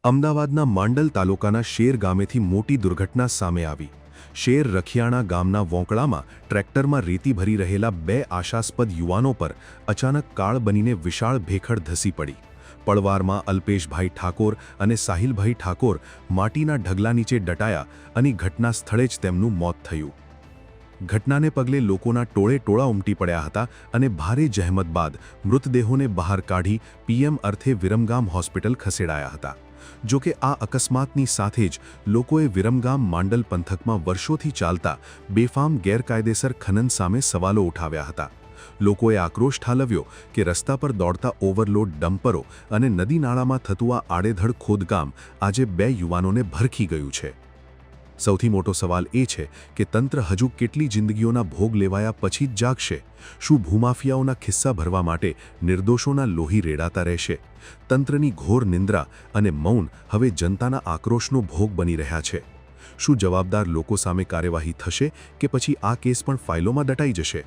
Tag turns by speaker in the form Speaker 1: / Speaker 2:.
Speaker 1: અમદાવાદના માંડલ તાલુકાના શેર ગામેથી મોટી દુર્ઘટના સામે આવી। શેર રખિયાણા ગામના વોંકળામાં ટ્રેક્ટરમાં રેતી ભરી રહેલા બે આશાસ્પદ યુવાનો પર અચાનક કાળ બનીને વિશાળ ભેખડ ધસી પડી। પળવારમાં અલ્પેશભાઈ ઠાકોર અને સાહિલભાઈ ઠાકોર માટીના ઢગલા નીચે દટાયા અને ઘટના સ્થળે જ તેમનું મોત થયું। ઘટનાને પગલે લોકોના ટોળે ટોળા ઉમટી પડ્યા હતા અને ભારે જહેમત બાદ મૃતદેહોને બહાર કાઢી પીએમ અર્થે વિરમગામ હોસ્પિટલ ખસેડાયા હતા। જો કે આ અકસ્માતની સાથે જ લોકોએ વિરમગામ માંડલ પંથકમાં વર્ષોથી ચાલતા બેફામ ગેરકાયદેસર ખનન સામે સવાલો ઉઠાવ્યા હતા। લોકોએ આક્રોશ ઠાલવ્યો કે રસ્તા પર દોડતા ઓવરલોડ ડમ્પરો અને નદી નાળામાં થતું આ આડેધડ ખોદકામ આજે બે યુવાનોને ભરખી ગયું છે। સૌથી મોટો સવાલ એ છે કે તંત્ર હજુ કેટલી જિંદગીઓના ભોગ લેવાયા પછી જ જાગશે? શું ભૂમાફિયાઓના ખિસ્સા ભરવા માટે નિર્દોષોના લોહી રેડાતા રહેશે? તંત્રની ઘોર નિંદ્રા અને મૌન હવે જનતાના આક્રોશનો ભોગ બની રહ્યા છે। શું જવાબદાર લોકો સામે કાર્યવાહી થશે કે પછી આ કેસ પણ ફાઇલોમાં દટાઈ જશે?